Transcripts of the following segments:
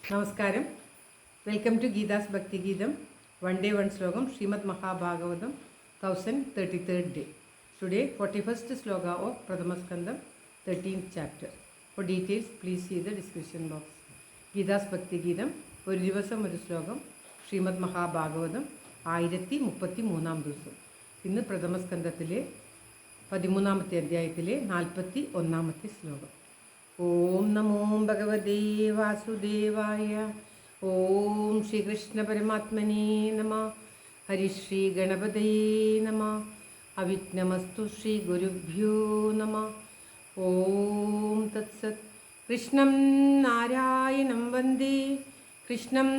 നമസ്കാരം. Welcome to Geetha's ഭക്തി ഗീതം. വൺ ഡേ വൺ ശ്ലോകം. Shrimad Mahabhagavatam 1033rd day. Today 41st sloka of Pradhama Skandam 13th chapter. For details please see the description box. Geetha's ഭക്തി ഗീതം ഒരു ദിവസം ഒരു ശ്ലോകം. ശ്രീമദ് മഹാഭാഗവതം 1033 ദിവസം. ഇന്ന് പ്രഥമ സ്കന്ധത്തിലെ 13ാമത്തെ അധ്യായത്തിലെ 41ാമത്തെ ശ്ലോകം. ഓം നമോ ഭഗവതേ വാസുദേവായ. ഓം ശ്രീകൃഷ്ണ പരമാത്മനേ നമ. ഹരിശ്രീ ഗണപതയേ നമ. അവിഘ്നമസ്തു ശ്രീ ഗുരുഭ്യോ നമ. ഓം തത്സത്. കൃഷ്ണം നാരായണം വന്ദേ. കൃഷ്ണം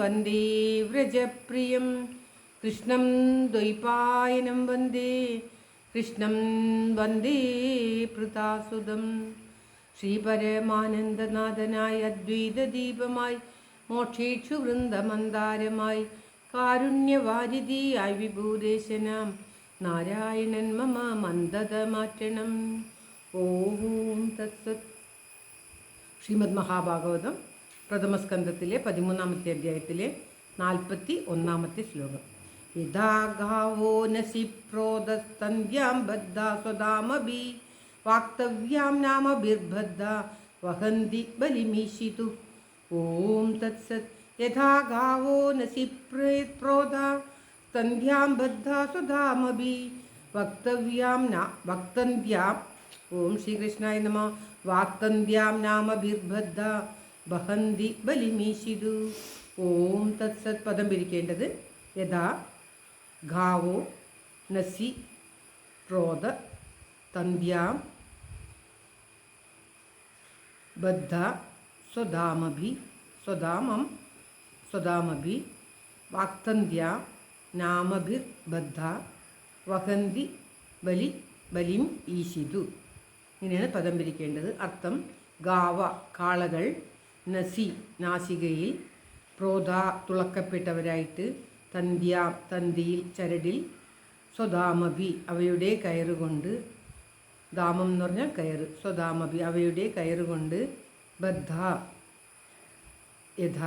വന്ദേ വ്രജപ്രിയം. കൃഷ്ണം ദ്വൈപായനം വന്ദേ. കൃഷ്ണം വന്ദേ പൃഥാസുതം. ശ്രീപരമാനന്ദനാഥനായ അദ്വൈതദീപമായി മോക്ഷേക്ഷു വൃന്ദമന്ദാരമായി കാരുണ്യവാരിധിയായി വിഭൂദേശനാം നാരായണൻ മമ മന്ദത മാറ്റണം. ഓം തത്സത്. ശ്രീമദ് മഹാഭാഗവതം പ്രഥമസ്കന്ധത്തിലെ 13ാമത്തെ അധ്യായത്തിലെ 41ാമത്തെ ശ്ലോകം. യഥാ ഗാവോ നസി പ്രോദസ്തന്ധ്യാം ബദ്ധാ സ്വദാമഭി വാക്തവ്യാം നാമഭിർബദ്ധ വഹന്തി ബലിമീശിതു. ഓം തത്സത്. യഥാ ഗാവോ നസി പ്രോദ സ്തന്ധ്യാം ബദ്ധ സ്വധാമഭി വക്തവ്യാം വക്തന്ധ്യാം. ഓം ശ്രീകൃഷ്ണായ നമ. വാക്തന്ധ്യാം നാമഭിർബദ്ധ വഹന്തി ബലിമീശിതു. ഓം തത്സത്. പദം പിരിക്കേണ്ടത് യഥാ ഗാവോ നസി പ്രോദ തന്ധ്യാം ബദ്ധ സ്വധാമഭി സ്വധാമഭി വാക്തന്ധ്യാ നാമഭിർബദ്ധ വഹന്തി ബലിം ഈശിതു. ഇങ്ങനെയാണ് പദം പിരിക്കേണ്ടത്. അർത്ഥം: ഗാവ കാളകൾ, നസി നാസികയിൽ, പ്രോധ തുളക്കപ്പെട്ടവരായിട്ട്, തന്ധ്യാ തന്തിയിൽ ചരടിൽ, സ്വധാമഭി അവയുടെ കയറുകൊണ്ട്, ദാമം എന്ന് പറഞ്ഞാൽ കയറ്, സ്വധാമഭി അവയുടെ കയറുകൊണ്ട്, ബദ്ധ യഥ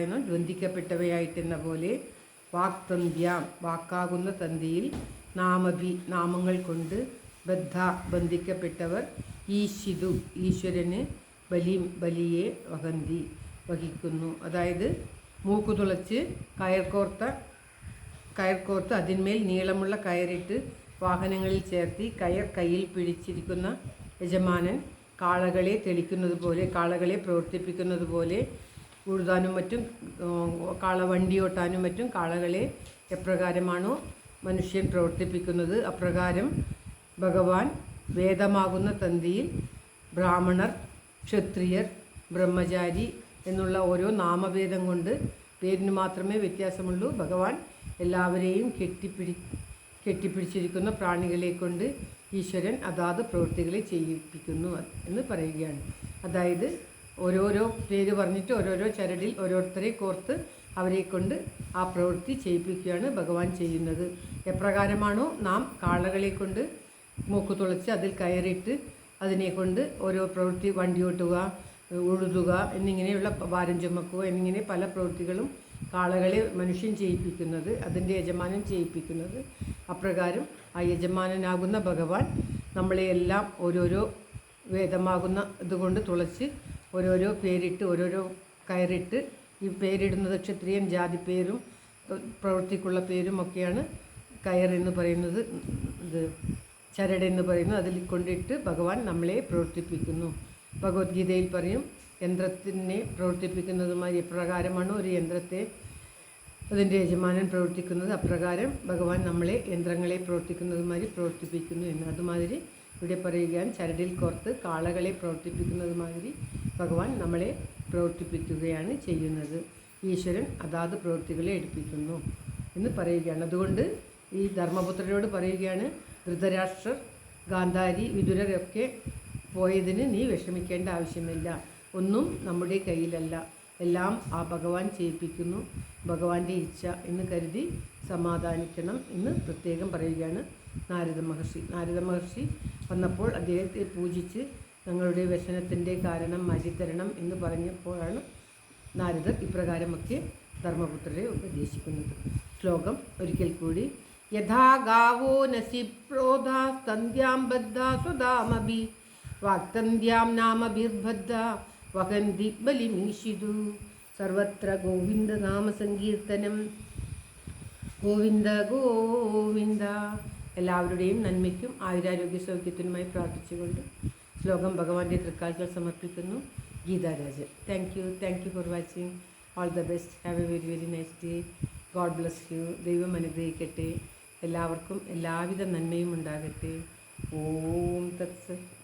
എന്ന ബന്ധിക്കപ്പെട്ടവയായിട്ടെന്ന പോലെ, വാക്തന്ധ്യാം വാക്കാകുന്ന തന്തിയിൽ, നാമഭി നാമങ്ങൾ കൊണ്ട്, ബദ്ധ ബന്ധിക്കപ്പെട്ടവർ, ഈശിതു ഈശ്വരന്, ബലിയെ വഹിക്കുന്നു. അതായത് മൂക്കുതുളച്ച് കയർക്കോർത്ത് അതിന്മേൽ നീളമുള്ള കയറിട്ട് വാഹനങ്ങളിൽ ചേർത്തി കയർ കയ്യിൽ പിടിച്ചിരിക്കുന്ന യജമാനൻ കാളകളെ തെളിക്കുന്നത് പോലെ, കാളകളെ പ്രവർത്തിപ്പിക്കുന്നത് പോലെ, ഉഴുതാനും മറ്റും വണ്ടി ഓട്ടാനും മറ്റും കാളകളെ എപ്രകാരമാണോ മനുഷ്യൻ പ്രവർത്തിപ്പിക്കുന്നത്, അപ്രകാരം ഭഗവാൻ വേദമാകുന്ന തന്തിയിൽ ബ്രാഹ്മണർ, ക്ഷത്രിയർ, ബ്രഹ്മചാരി എന്നുള്ള ഓരോ നാമഭേദം കൊണ്ട്, പേരിന് മാത്രമേ വ്യത്യാസമുള്ളൂ, ഭഗവാൻ എല്ലാവരെയും കെട്ടിപ്പിടിച്ചിരിക്കുന്ന പ്രാണികളെ കൊണ്ട് ഈശ്വരൻ അതാത് പ്രവൃത്തികളെ ചെയ്യിപ്പിക്കുന്നു എന്ന് പറയുകയാണ്. അതായത് ഓരോരോ പേര് പറഞ്ഞിട്ട് ഓരോരോ ചരടിൽ ഓരോരുത്തരെ കോർത്ത് അവരെ കൊണ്ട് ആ പ്രവൃത്തി ചെയ്യിപ്പിക്കുകയാണ് ഭഗവാൻ ചെയ്യുന്നത്. എപ്രകാരമാണോ നാം കാളകളെ കൊണ്ട് മൂക്ക് തുളച്ച് അതിൽ കയറിയിട്ട് അതിനെ കൊണ്ട് ഓരോ പ്രവൃത്തി, വണ്ടി ഓട്ടുക, ഉഴുതുക എന്നിങ്ങനെയുള്ള ഭാരം ചുമക്കുക എന്നിങ്ങനെ പല പ്രവൃത്തികളും കാളകളെ മനുഷ്യൻ ചെയ്യിപ്പിക്കുന്നത്, അതിൻ്റെ യജമാനൻ ചെയ്യിപ്പിക്കുന്നത്, അപ്രകാരം ആ യജമാനനാകുന്ന ഭഗവാൻ നമ്മളെയെല്ലാം ഓരോരോ വേദമാകുന്ന ഇതുകൊണ്ട് തുളച്ച് ഓരോരോ പേരിട്ട് ഓരോരോ കയറിട്ട്, ഈ പേരിടുന്നത് ക്ഷത്രിയൻ ജാതി പേരും പ്രവൃത്തിക്കുള്ള പേരും ഒക്കെയാണ് കയറെന്ന് പറയുന്നത്, ഇത് ചരടെന്ന് പറയുന്നത്. അതിൽ കൊണ്ടിട്ട് ഭഗവാൻ നമ്മളെ പ്രവർത്തിപ്പിക്കുന്നു. ഭഗവത്ഗീതയിൽ പറയും, യന്ത്രത്തിനെ പ്രവർത്തിപ്പിക്കുന്നതുമായി എപ്രകാരമാണ് ഒരു യന്ത്രത്തെ അതിൻ്റെ യജമാനൻ പ്രവർത്തിക്കുന്നത്, അപ്രകാരം ഭഗവാൻ നമ്മളെ യന്ത്രങ്ങളെ പ്രവർത്തിക്കുന്നതുമാതിരി പ്രവർത്തിപ്പിക്കുന്നു എന്ന്. അതുമാതിരി ഇവിടെ പറയുകയാണ്, ചരടിൽ കോർത്ത് കാളകളെ പ്രവർത്തിപ്പിക്കുന്നതുമാതിരി ഭഗവാൻ നമ്മളെ പ്രവർത്തിപ്പിക്കുകയാണ് ചെയ്യുന്നത്. ഈശ്വരൻ അതാത് പ്രവൃത്തികളെ എടുപ്പിക്കുന്നു എന്ന് പറയുകയാണ്. അതുകൊണ്ട് ഈ ധർമ്മപുത്രരോട് പറയുകയാണ്, ധൃതരാഷ്ട്രർ, ഗാന്ധാരി, വിതുരരൊക്കെ പോയതിന് നീ വിഷമിക്കേണ്ട ആവശ്യമില്ല. ഒന്നും നമ്മുടെ കയ്യിലല്ല, എല്ലാം ആ ഭഗവാൻ ചെയ്യിപ്പിക്കുന്നു, ഭഗവാന്റെ ഇച്ഛ എന്ന് കരുതി സമാധാനിക്കണം എന്ന് പ്രത്യേകം പറയുകയാണ് നാരദ മഹർഷി വന്നപ്പോൾ അദ്ദേഹത്തെ പൂജിച്ച് ഞങ്ങളുടെ വ്യസനത്തിൻ്റെ കാരണം മാറ്റിത്തരണം എന്ന് പറഞ്ഞപ്പോഴാണ് നാരദർ ഇപ്രകാരമൊക്കെ ധർമ്മപുത്രരെ ഉപദേശിക്കുന്നത്. ശ്ലോകം ഒരിക്കൽ കൂടി. യഥാ ഗാവോ നസി പ്രോധാസ്തന്ധ്യാം ബദ്ധാ സ്വദാമഭി വാക്തന്ധ്യാം നാമഭിർബദ്ധ വഹന്തി ബലിമീഷിതു. സർവത്ര ഗോവിന്ദ നാമ സങ്കീർത്തനം. ഗോവിന്ദ ഗോവിന്ദ. എല്ലാവരുടെയും നന്മയ്ക്കും ആയുരാരോഗ്യ സൗഖ്യത്തിനുമായി പ്രാർത്ഥിച്ചുകൊണ്ട് ശ്ലോകം ഭഗവാന്റെ തൃക്കാൽക്കൽ സമർപ്പിക്കുന്നു. Geetha Rajan. Thank you for watching. All the best. Have A very very nice day. God bless you. ദൈവം അനുഗ്രഹിക്കട്ടെ. എല്ലാവർക്കും എല്ലാവിധ നന്മയും ഉണ്ടാകട്ടെ. ഓം തത്സത്.